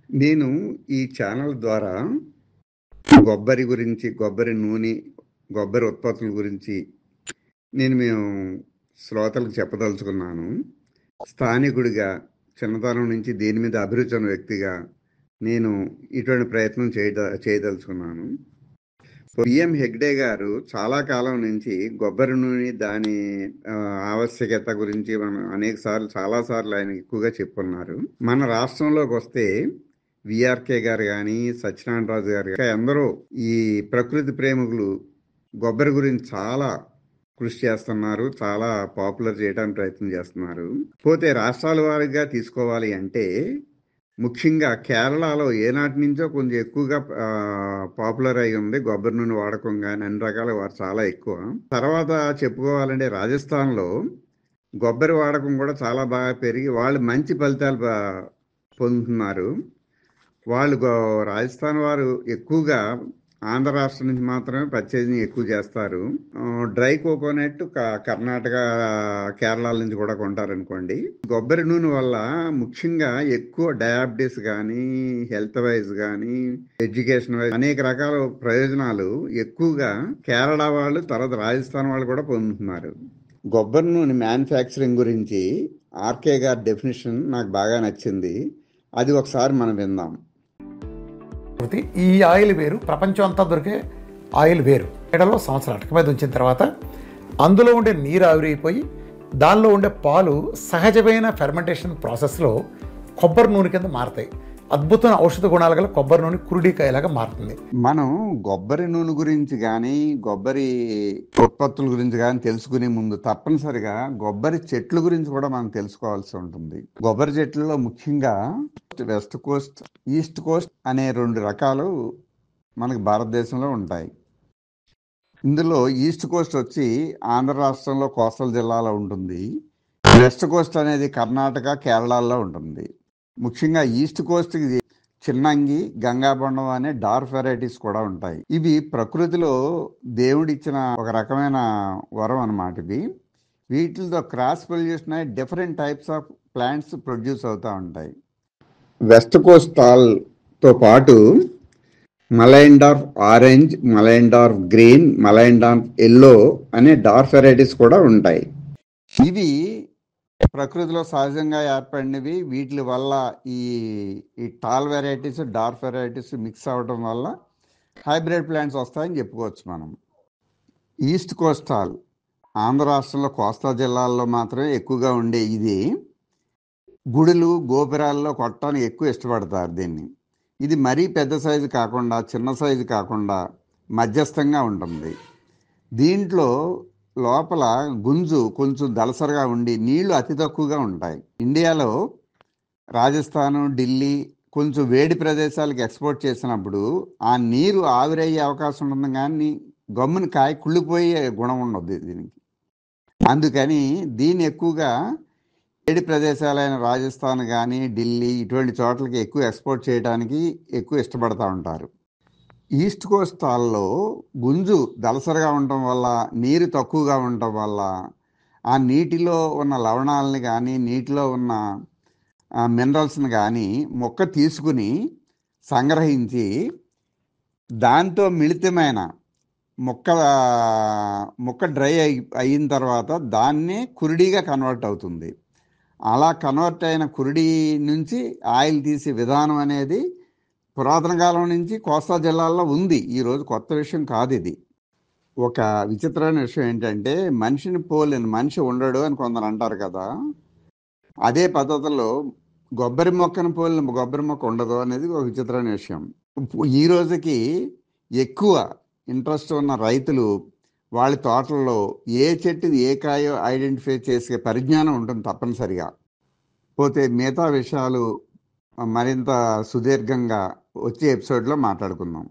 నేను ఈ ఛానల్ ద్వారా కొబ్బరి గురించి, కొబ్బరి నూనె, కొబ్బరి ఉత్పత్తుల గురించి మేము శ్రోతలకు చెప్పదలుచుకున్నాను. స్థానికుడిగా, చిన్నతనం నుంచి దీని మీద అభిరుచి ఉన్న వ్యక్తిగా నేను ఇటువంటి ప్రయత్నం చేయదలుచుకున్నాను. పిఎం హెగ్డే గారు చాలా కాలం నుంచి కొబ్బరి నూనె, దాని ఆవశ్యకత గురించి చాలాసార్లు ఆయన ఎక్కువగా చెప్పున్నారు. మన రాష్ట్రంలోకి వస్తే విఆర్కే గారు కానీ, సత్యనారాయణ రాజు గారు కానీ అందరూ ఈ ప్రకృతి ప్రేమికులు కొబ్బరి గురించి చాలా కృషి చేస్తున్నారు. చాలా పాపులర్ చేయడానికి ప్రయత్నం చేస్తున్నారు. పోతే రాష్ట్రాల వారీగా తీసుకోవాలి అంటే ముఖ్యంగా కేరళలో ఏనాటి నుంచో కొంచెం ఎక్కువగా పాపులర్ అయి ఉంది కొబ్బరి నూనె వాడకం, కానీ అన్ని రకాల వారు చాలా ఎక్కువ. తర్వాత చెప్పుకోవాలంటే రాజస్థాన్లో కొబ్బరి వాడకం కూడా చాలా బాగా పెరిగి వాళ్ళు మంచి ఫలితాలు పొందుతున్నారు. వాళ్ళు రాజస్థాన్ వారు ఎక్కువగా ఆంధ్ర రాష్ట్రం నుంచి మాత్రమే పర్చేజింగ్ ఎక్కువ చేస్తారు. డ్రై కోకోనట్ కర్ణాటక, కేరళ నుంచి కూడా కొంటారనుకోండి. కొబ్బరి నూనె వల్ల ముఖ్యంగా ఎక్కువ డయాబెటీస్ కానీ, హెల్త్ వైజ్ కానీ, ఎడ్యుకేషన్ వైజ్ అనేక రకాల ప్రయోజనాలు ఎక్కువగా కేరళ వాళ్ళు, తర్వాత రాజస్థాన్ వాళ్ళు కూడా పొందుతున్నారు. కొబ్బరి నూనె మ్యానుఫ్యాక్చరింగ్ గురించి ఆర్కే గారి డెఫినేషన్ నాకు బాగా నచ్చింది. అది ఒకసారి మనం విందాం. ఈ ఆయిల్ వేరు, ప్రపంచం అంతా దొరికే ఆయిల్ వేరు. ఎడలో సంవత్సరం అటక మీద ఉంచిన తర్వాత అందులో ఉండే నీరు ఆవిరైపోయి దానిలో ఉండే పాలు సహజమైన ఫెర్మెంటేషన్ ప్రాసెస్లో కొబ్బరి నూనె కింద మారుతాయి. అద్భుతమైన ఔషధ గుణాలు గల కొబ్బరి నూనె కురుడికాయలాగా మారుతుంది. మనం కొబ్బరి నూనె గురించి కానీ, కొబ్బరి ఉత్పత్తుల గురించి కానీ తెలుసుకునే ముందు తప్పనిసరిగా కొబ్బరి చెట్ల గురించి కూడా మనం తెలుసుకోవాల్సి ఉంటుంది. కొబ్బరి చెట్లలో ముఖ్యంగా వెస్ట్ కోస్ట్, ఈస్ట్ కోస్ట్ అనే 2 రకాలు మనకి భారతదేశంలో ఉంటాయి. ఇందులో ఈస్ట్ కోస్ట్ వచ్చి ఆంధ్ర రాష్ట్రంలో కోస్టల్ జిల్లాలో ఉంటుంది. వెస్ట్ కోస్ట్ అనేది కర్ణాటక, కేరళలో ఉంటుంది. ముఖ్యంగా ఈస్ట్ కోస్ట్ చిన్నంగి, గంగాబొండం అనే డార్క్ వెరైటీస్ కూడా ఉంటాయి. ఇవి ప్రకృతిలో దేవుడిచ్చిన ఒక రకమైన వరం అన్నమాట. వీటితో క్రాస్ పొల్యూషన్ అయి different types of plants produce అవుతూ ఉంటాయి. వెస్ట్ కోస్టాల్తో పాటు మలైండార్ఫ్ ఆరెంజ్, మలైండార్ఫ్ గ్రీన్, మలైండార్ఫ్ ఎల్లో అనే డార్క్ వెరైటీస్ కూడా ఉంటాయి. ఇవి ప్రకృతిలో సహజంగా ఏర్పడినవి. వీటి వల్ల ఈ tall varieties, dark varieties mix అవ్వడం వల్ల హైబ్రిడ్ ప్లాంట్స్ వస్తాయని చెప్పుకోవచ్చు మనం. ఈస్ట్ కోస్టాల్ ఆంధ్ర రాష్ట్రంలో కోస్తా జిల్లాల్లో మాత్రమే ఎక్కువగా ఉండే ఇది గుడులు, గోపురాల్లో కొట్టడానికి ఎక్కువ ఇష్టపడతారు దీన్ని. ఇది మరీ పెద్ద సైజు కాకుండా, చిన్న సైజు కాకుండా మధ్యస్థంగా ఉంటుంది. దీంట్లో లోపల గుంజు కొంచెం దళసరిగా ఉండి నీళ్లు అతి తక్కువగా ఉంటాయి. ఇండియాలో రాజస్థాను, ఢిల్లీ కొంచెం వేడి ప్రదేశాలకు ఎక్స్పోర్ట్ చేసినప్పుడు ఆ నీరు ఆవిరయ్యే అవకాశం ఉంటుంది, కానీ గమ్ముని కాయ కుళ్ళిపోయే గుణం ఉండదు దీనికి. అందుకని దీన్ని ఎక్కువగా వేడి ప్రదేశాలైన రాజస్థాన్ కానీ, ఢిల్లీ ఇటువంటి చోట్లకి ఎక్కువ ఎక్స్పోర్ట్ చేయడానికి ఎక్కువ ఇష్టపడతా ఉంటారు. ఈస్ట్ కోస్టాల్లో గుంజు దళసరిగా ఉండటం వల్ల, నీరు తక్కువగా ఉండటం వల్ల ఆ నీటిలో ఉన్న లవణాలని కానీ, నీటిలో ఉన్న మినరల్స్ని కానీ మొక్క తీసుకుని సంగ్రహించి దాంతో మిళితమైన మొక్క డ్రై అయిన తర్వాత దాన్నే కురుడిగా కన్వర్ట్ అవుతుంది. అలా కన్వర్ట్ అయిన కురుడి నుంచి ఆయిల్ తీసే విధానం అనేది పురాతన కాలం నుంచి కోస్తా జిల్లాల్లో ఉంది. ఈరోజు కొత్త విషయం కాదు ఇది. ఒక విచిత్రమైన విషయం ఏంటంటే, మనిషిని పోలేని మనిషి ఉండడు అని కొందరు అంటారు కదా. అదే పద్ధతిలో కొబ్బరి మొక్కను పోలిన కొబ్బరి మొక్క ఉండదు అనేది ఒక విచిత్రమైన విషయం. ఈ రోజుకి ఎక్కువ ఇంట్రెస్ట్ ఉన్న రైతులు వాళ్ళ తోటల్లో ఏ చెట్టు ఏ కాయో ఐడెంటిఫై చేసే పరిజ్ఞానం ఉంటుంది తప్పనిసరిగా. పోతే మిగతా విషయాలు మరింత సుదీర్ఘంగా వచ్చే ఎపిసోడ్లో మాట్లాడుకుందాం.